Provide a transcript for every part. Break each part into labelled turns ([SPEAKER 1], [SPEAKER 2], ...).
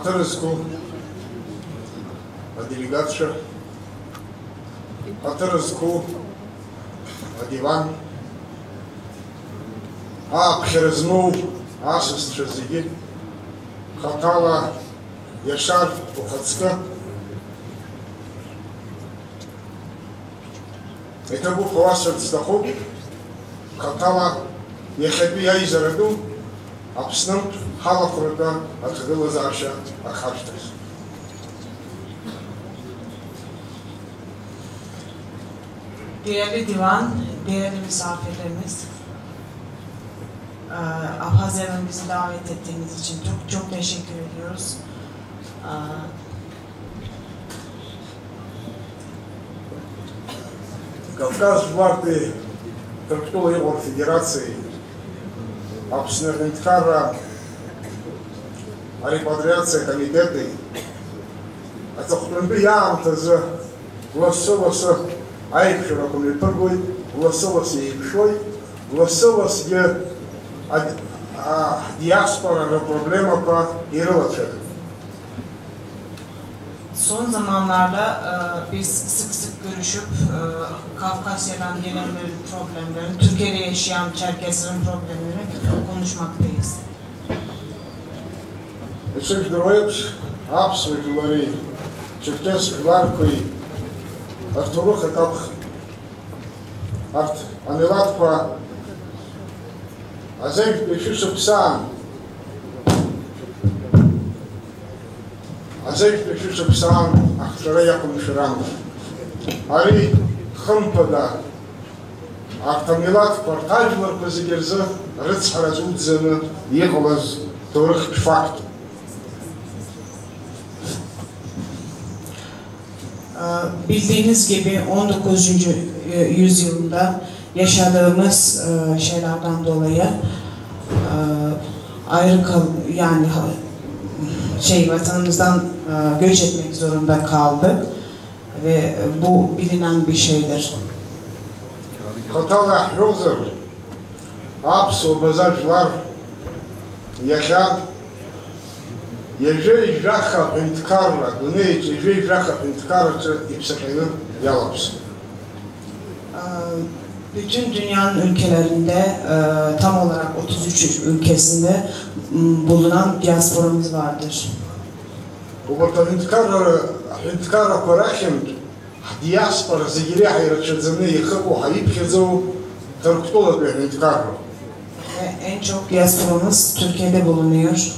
[SPEAKER 1] Атырызку, делегация, Атырызку, Диван, Пхерезну, Асыс Чазиги, Хатала, Яшар, Ухацка. Это был Хавасар Цдаху, Хатала, Яхаби Айзараду, Апснам, Халафрада, Атхадыла Заша, Ахаштас.
[SPEAKER 2] Değerli divan, değerli misafirlerimiz, Abhazya'nın bizi davet ettiğiniz için çok teşekkür ediyoruz.
[SPEAKER 1] Кавказ Жварты Тарктулы Ор Федерации Абснерненткара Репатриация комитеты Ацахтунби Ямтаза Ласоваса Айпшира Кумлипыргуй Ласовас Ейпшой Ласовас Е Диаспора проблема по Ирылача.
[SPEAKER 2] Son zamanlarda biz sık sık görüşüp Kafkasya'dan gelen problemlerin, Türkiye'de yaşayan Çerkeslerin problemlerini konuşmaktayız.
[SPEAKER 1] Ишек Дроевич, Апсвы говори, Черкес Ларкой, Артуруха Капх, Арт Анилатпа, Азек Пешишек Сан, Азек Пешишек Сан, Ахшараяхун Ширан, Ари Хампада, Артамилат Партажлар Пазигерза, Рыцхаразудзена, Ехолаз, Турых Факт.
[SPEAKER 2] Bildiğiniz gibi 19. yüzyılda yaşadığımız şeylerden dolayı yani vatanımızdan göç etmek zorunda kaldık ve bu bilinen bir şeydir.
[SPEAKER 1] Hatala Hrozer, Apsu Bazajlar, Yaşar, Ежей Жаха Пенткарра, Гунеич, Ежей Жаха Пенткарра İpsakayı Yalaps.
[SPEAKER 2] Bütün dünyanın ülkelerinde tam olarak 33 ülkesinde bulunan diasporamız vardır.
[SPEAKER 1] Bu Pentkarra Parahim diaspora zigiri hayratçızını yıkıp o hayip kezu Türk'tola bir Pentkarra.
[SPEAKER 2] En çok diasporamız Türkiye'de bulunuyor.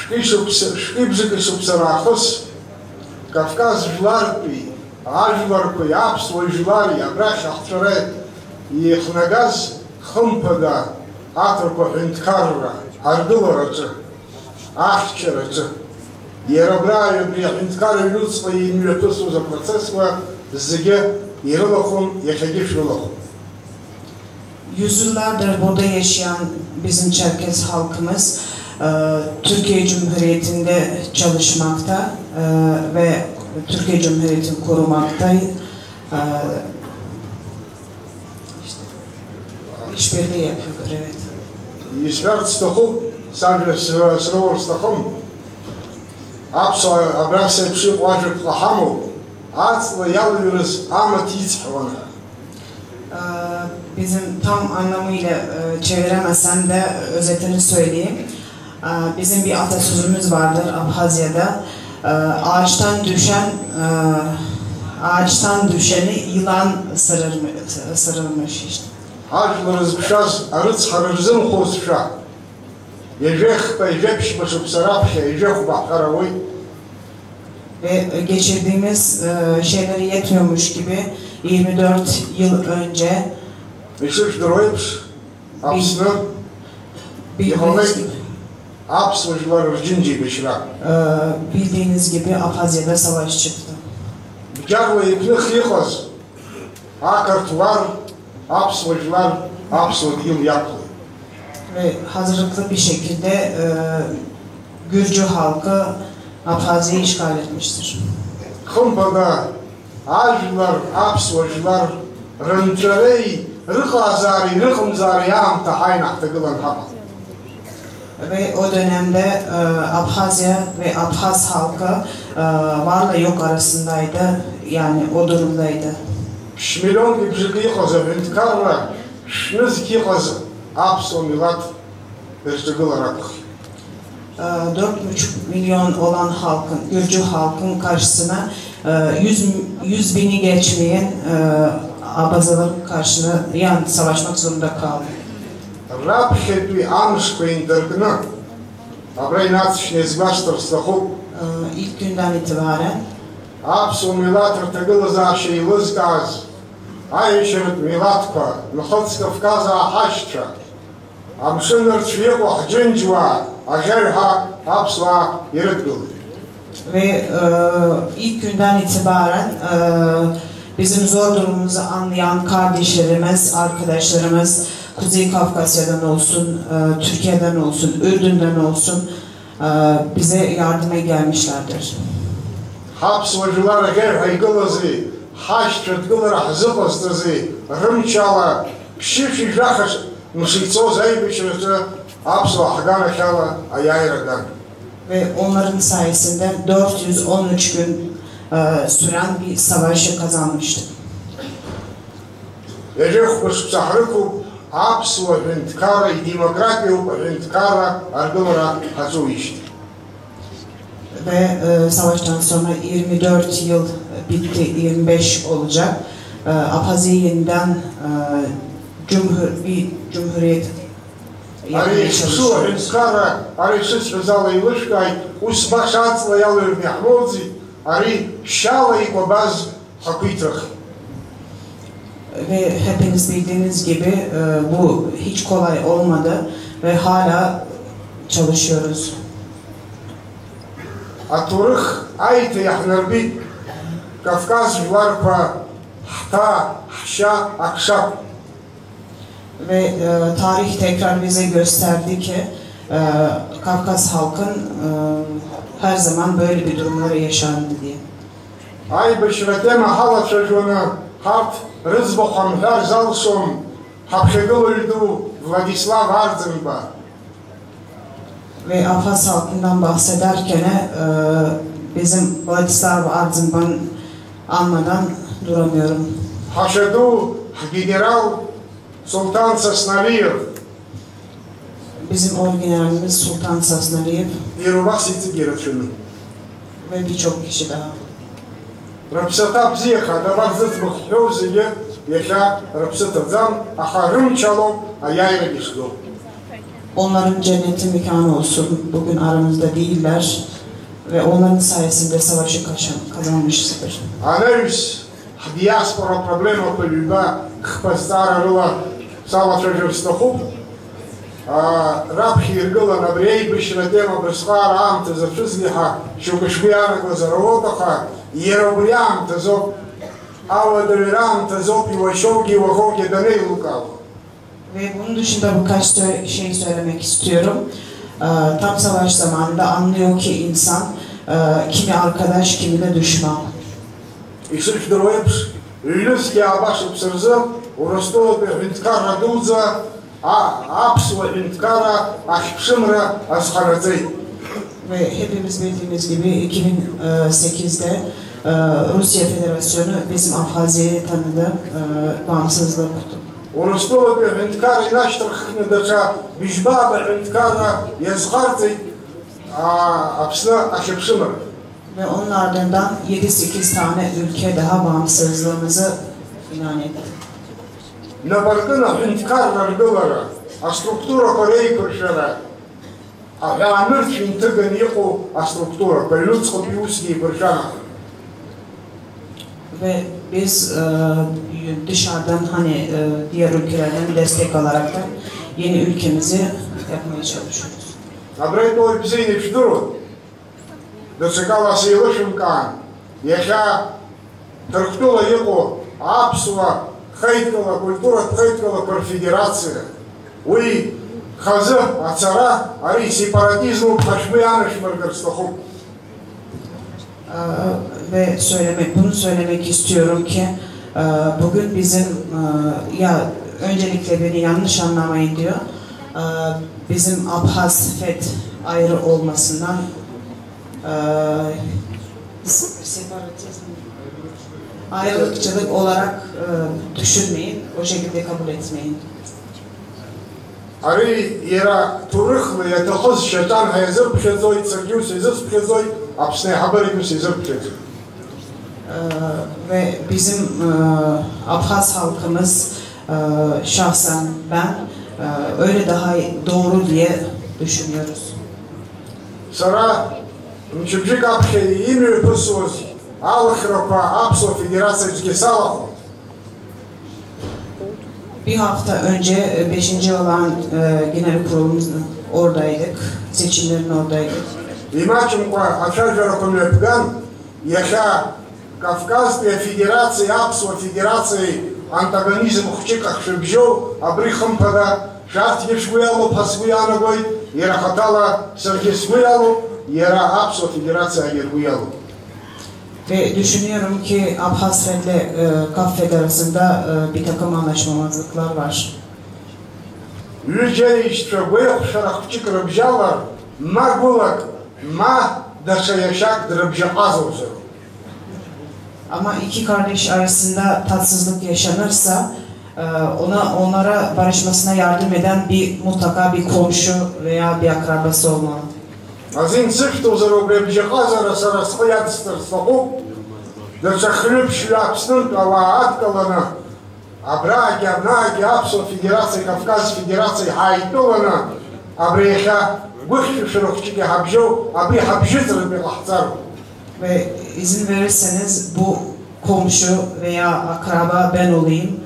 [SPEAKER 1] Шкибжики Субсарахос, Кавказ Жларпи, Ажларпи, Апсвой Жлари, Абрах Ахтаре, и Хнагаз Хумпада, Атрапа Хинткарра, Ардыларачы, Ахчарачы, Ерабраю при Хинткарра людства и Мюртусу за процессла, Зиге, Ирылахун, Яхагиш Рылахун.
[SPEAKER 2] Yüzyıllardır burada yaşayan bizim Çerkes halkımız Türkiye Cumhuriyeti'nde çalışmakta ve Türkiye Cumhuriyeti'ni korumakta, işbirliği yapıyorlar, evet.
[SPEAKER 1] İsvertstahum, Sırvırstahum, Apsa Abrasa Pşık Vajık Lahamu, Atsla Yalıyırız Ama Tizhvana.
[SPEAKER 2] Bizim tam anlamıyla çeviremesem de özetini söyleyeyim. Bizim bir atasözümüz vardır Abhazya'da. Ağaçtan düşeni yılan ısırırmış işte.
[SPEAKER 1] Ağaçlarız kuşaz, arıç harırzın kosuşa. Yecek beycek başıp sarapşa, yecek bakaravuy.
[SPEAKER 2] Ve geçirdiğimiz şeyleri yetmiyormuş gibi 24 yıl önce
[SPEAKER 1] Işık Droyps, Apsını, Apsvajlar Rıcınci Beşira.
[SPEAKER 2] Bildiğiniz gibi Abhazya'da savaş çıktı.
[SPEAKER 1] Bıçakla iplik yıkaz, Akartlar, Apsvajlar, Apsvajil yaptı.
[SPEAKER 2] Ve hazırlıklı bir şekilde Gürcü halkı Abhazya'yı işgal etmiştir.
[SPEAKER 1] Kımpada Ajlar, Apsvajlar, Rıncırey, Rıkazari, Rıkımzari yağımta haynakta kılan hamal.
[SPEAKER 2] Ve o dönemde Abhazya ve Abhaz halkı varla yok arasındaydı, yani o durumdaydı.
[SPEAKER 1] 3 milyon gibi kazı intikarla, şunuz ki kazı, Apsu milat berçegılarak.
[SPEAKER 2] 4,5 milyon olan halkın, Gürcü halkın karşısına 100 bini geçmeyen Abazaların karşısına yani savaşmak zorunda kaldı.
[SPEAKER 1] Rab hepli anışkı indirgini, abray natsış nezbaştır stahub.
[SPEAKER 2] İlk günden itibaren
[SPEAKER 1] Apsu milat ertegılıza şeylız gaz, ayşırıt milatka, nıhılts Kafkaza haşça, amşınır çiyeku hacıncıva, ajerha Apsu'a yırıtgılı.
[SPEAKER 2] Ve ilk günden itibaren bizim zor durumumuzu anlayan kardeşlerimiz, arkadaşlarımız, Kuzey Kafkasya'dan olsun, Türkiye'den olsun, Ürdün'den olsun bize yardıma gelmişlerdir.
[SPEAKER 1] Hapsvacılara gel haygılızı, haşçıtgılara hazıpastızı, rımçala, pişirşi jahış, nusitso zaybişirisi, Apsu'a hagana kala ayayradan.
[SPEAKER 2] Ve onların sayesinde 413 gün süren bir savaşı kazanmıştık.
[SPEAKER 1] Ежех пашпсахрыку Апсуа Винткара и демократию Винткара Аргылара Хацуишти.
[SPEAKER 2] Ve savaştan sonra 24 yıl bitti, 25 olacak. Abhazya yeniden bir cumhuriyet yapmaya
[SPEAKER 1] Ари Псуа
[SPEAKER 2] çalışıyoruz.
[SPEAKER 1] Винткара, Ари Шис Хазала и Лышкай, Усбашацла Ялыр Мяхмодзи, Ари Шала и Кобаз Хакитрах.
[SPEAKER 2] Ve hepiniz bildiğiniz gibi bu hiç kolay olmadı ve hala çalışıyoruz.
[SPEAKER 1] Атурых Айта Яхнарбит, Кавказ Жварпа, Хта, Хша, Акшап.
[SPEAKER 2] Ve tarih tekrar bize gösterdi ki Kafkas halkın her zaman böyle bir durumları yaşandı diye.
[SPEAKER 1] Ay Bışratema Hala Çajona, Hart Rızbokham Her Zalsum, Hapşegılırdu Vladislav Ardzenba.
[SPEAKER 2] Ve Abhaz halkından bahsederken bizim Vladislav Ardzenban anmadan duramıyorum.
[SPEAKER 1] Haşedu General Sultan Sasnaliyev.
[SPEAKER 2] Bizim orgeneralimiz Sultan Sasnaliyev
[SPEAKER 1] Iruvasiti Gerachunu.
[SPEAKER 2] ve birçok kişi daha.
[SPEAKER 1] Rapsata Bziha, Davar Zıtbık Hövziye, Yaşa Rapsata Zam, Aharım Çalov, Ayayra Gişlo.
[SPEAKER 2] Onların cenneti mekanı olsun. Bugün aramızda değiller ve onların sayesinde savaşı kazanmışızdır.
[SPEAKER 1] Анализ диаспора проблема полюба хпастара рыла сала чажырстахуп. Рабхи иргыла набрей бышна тема брсхар амта зачузлиха шукашбияна глазаровотаха еробриам тазоп ава доверам тазоп и вайшовки вахоки даней лукав.
[SPEAKER 2] Ve bunun dışında birkaç şey söylemek istiyorum. Tam savaş zamanında anlıyor ki insan kimi arkadaş, kimi de düşman.
[SPEAKER 1] Ишиш дроепш, Ильюски Абашев Сырзы, Уростова Винткар Радуза, Апсуа Винткара, Ахпшимра Асхарадзей.
[SPEAKER 2] Ve hepimiz bildiğimiz gibi 2008'de Rusya Federasyonu bizim Abhazya'yı tanıdı, bağımsızlığı kutlu.
[SPEAKER 1] Уростова Винткара Инаштархны Даша, Бишбаба Винткара Язхарцей, Апсна Ахпшимра.
[SPEAKER 2] Ve onun ardından 7-8 tane ülke daha bağımsızlığımızı ilan etti.
[SPEAKER 1] Набаркына Винткар Раргылара, структура Кореи Кыршара, Амир Финтыган Ику структура, Калюцко Пиуски Кыршана.
[SPEAKER 2] Ve biz dışarıdan hani diğer ülkelerden destek alarak da yeni ülkemizi yapmaya çalışıyoruz.
[SPEAKER 1] Набрать той пизейный фидуру, дочекала Сейлышинкан, Яша Тарктула Ику, Апсуа, Хайткала, культура Хайткала конфедерация. Уи Хазы, Ацара, Ари сепаратизму Хашбияныш Маргарстаху.
[SPEAKER 2] Ve bunu söylemek istiyorum ki bugün bizim ya öncelikle beni yanlış anlamayın diyor. bizim Abhaz FED ayrı olmasından ayrılıkçılık olarak düşünmeyin, o şekilde kabul etmeyin.
[SPEAKER 1] Ari era turıklı ya da şeytan hazır pşezoy çırgıyor sizin pşezoy apsne haberi mi sizin pşezoy.
[SPEAKER 2] Ve bizim Abhaz halkımız şahsen ben öyle daha doğru diye düşünüyoruz.
[SPEAKER 1] Sonra mçıbcık apşeyi iyi mi pısız Alhropa Apso Federasya'cı sağlık.
[SPEAKER 2] Bir hafta önce 5. olan genel kurulumuzun oradaydık, seçimlerin oradaydık.
[SPEAKER 1] İmaçım ko açarca konuyapgan yaşa Kafkasya Federasyası Apso Federasyası antagonizm hukukak şubjov abrıxım pada şart yeşguyalo pasguyana goy yera hatala sergisguyalo yera Apso Federasyası yerguyalo.
[SPEAKER 2] Ve düşünüyorum ki Abhaz ile Kaf Fed arasında bir takım anlaşmamazlıklar var.
[SPEAKER 1] Людей, что вы шарахчик рабжалар, ма гулак, ма дашаяшак драбжахазовзор.
[SPEAKER 2] Ama iki kardeş arasında tatsızlık yaşanırsa onlara barışmasına yardım eden mutlaka bir komşu veya bir akrabası olmalı.
[SPEAKER 1] Azin sıftı zarobrebjahazara sarasıyadstır soğuk, dışakırıp şülapsın kavaat kalana, Абраги, Абнаги, Апсо, Федерация, Кавказ, Федерация, Хайдолана, Абреха, Вıhşı Şırıkçıki Habjov, Abri Habjıtır bir ahtar.
[SPEAKER 2] Ve izin verirseniz bu komşu veya akraba ben olayım.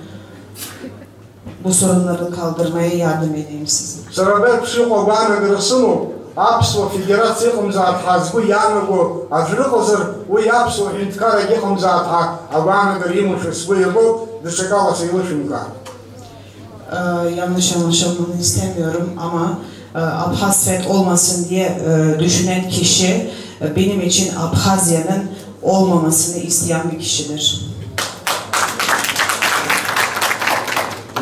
[SPEAKER 2] Bu sorunları kaldırmaya yardım edeyim size.
[SPEAKER 1] Sarabet şu obana gırısını, Apso, Federacija kumzat hazbu yanıgu, Adrıkızır, uy Apso, Hindkara kumzat ha, Abana gırıymışı sıvıyılı, dışıkala sayılışımka.
[SPEAKER 2] Yanlış anlaşılmanı istemiyorum ama Abhaz FED olmasın diye düşünen kişi benim için Abhazya'nın olmamasını isteyen bir kişidir.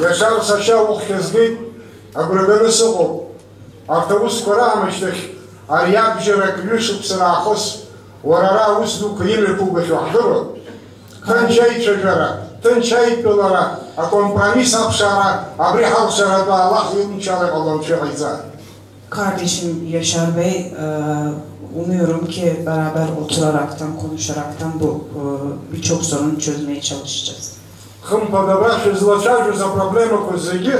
[SPEAKER 1] Yaşar saşa ukhezgit, agrıgını sıkıl, Artavus koramıştık, Aryak jırık lüşüp sırahız, Orara usdu kıyımı kugaşı ahdırı, Tınçay çöcera, Tınçay pılara, A kompromis apşara, Abrihal şarada Allah yılınçalı olan şahıza.
[SPEAKER 2] Kardeşim Yaşar Bey, umuyorum ki beraber oturaraktan, konuşaraktan bu birçok sorunu çözmeye çalışacağız.
[SPEAKER 1] Хым подобравши злочажу за проблему козыги,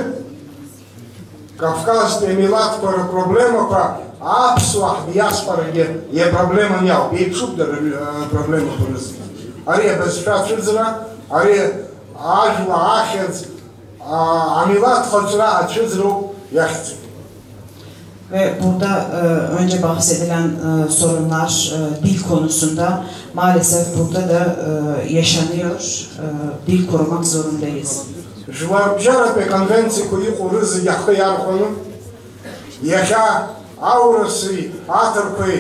[SPEAKER 1] Кавказская милат пара проблема по апсуах диаспораге е проблема няу, е чубдар проблема порыз. Ари без шатшызра, ари ажла ахез, амилат хозра açızru yaxtı.
[SPEAKER 2] Ve burada önce bahsedilen sorunlar dil konusunda maalesef burada da yaşanıyor. Dil korumak zorundayız.
[SPEAKER 1] Jvarabjara konvensiya kuyu kurızı yaxı yarxonu, yaşa aurası, atırpı,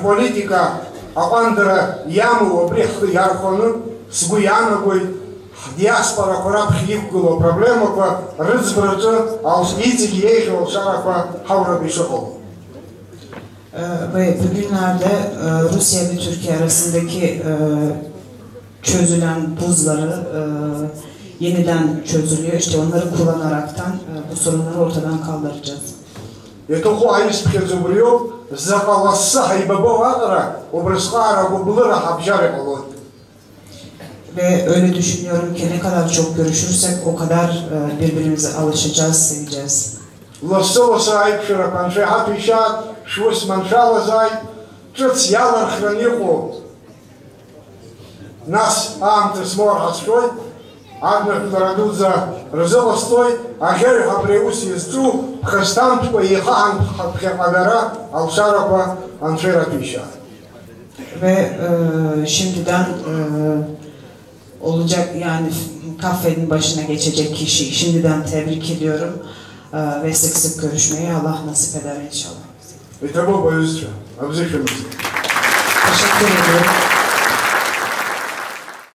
[SPEAKER 1] politika, avandıra yamu obrixı yarxonu, sguyana koy, diaspora korab xiyipkulo problema ko rızbırıcı az izgi yeşi olşara ko havra bişi ol.
[SPEAKER 2] Ve bugünlerde Rusya ve Türkiye arasındaki çözülen buzları yeniden çözülüyor. İşte onları kullanaraktan bu sorunları ortadan kaldıracağız.
[SPEAKER 1] Etoxu ayis pkezuburiyo, zakalassa haybabo ağara, obrısqara bubulura habjare olod.
[SPEAKER 2] Ve öyle düşünüyorum ki ne kadar çok görüşürsek o kadar birbirimize alışacağız, seveceğiz.
[SPEAKER 1] Лососа айпшира панше хапишат, швус маншала зай, чыц ялар храниху. Нас амтес мор хастой, агнер тарадудза рызылостой, ажер хапреус езцу, пхастамтпа ехан пхепагара, алшарапа аншера пиша.
[SPEAKER 2] Ve şimdiden olacak yani kafenin başına geçecek kişiyi şimdiden tebrik ediyorum ve sık sık görüşmeyi Allah nasip eder inşallah.
[SPEAKER 1] Это было бы Teşekkür
[SPEAKER 2] ediyorum.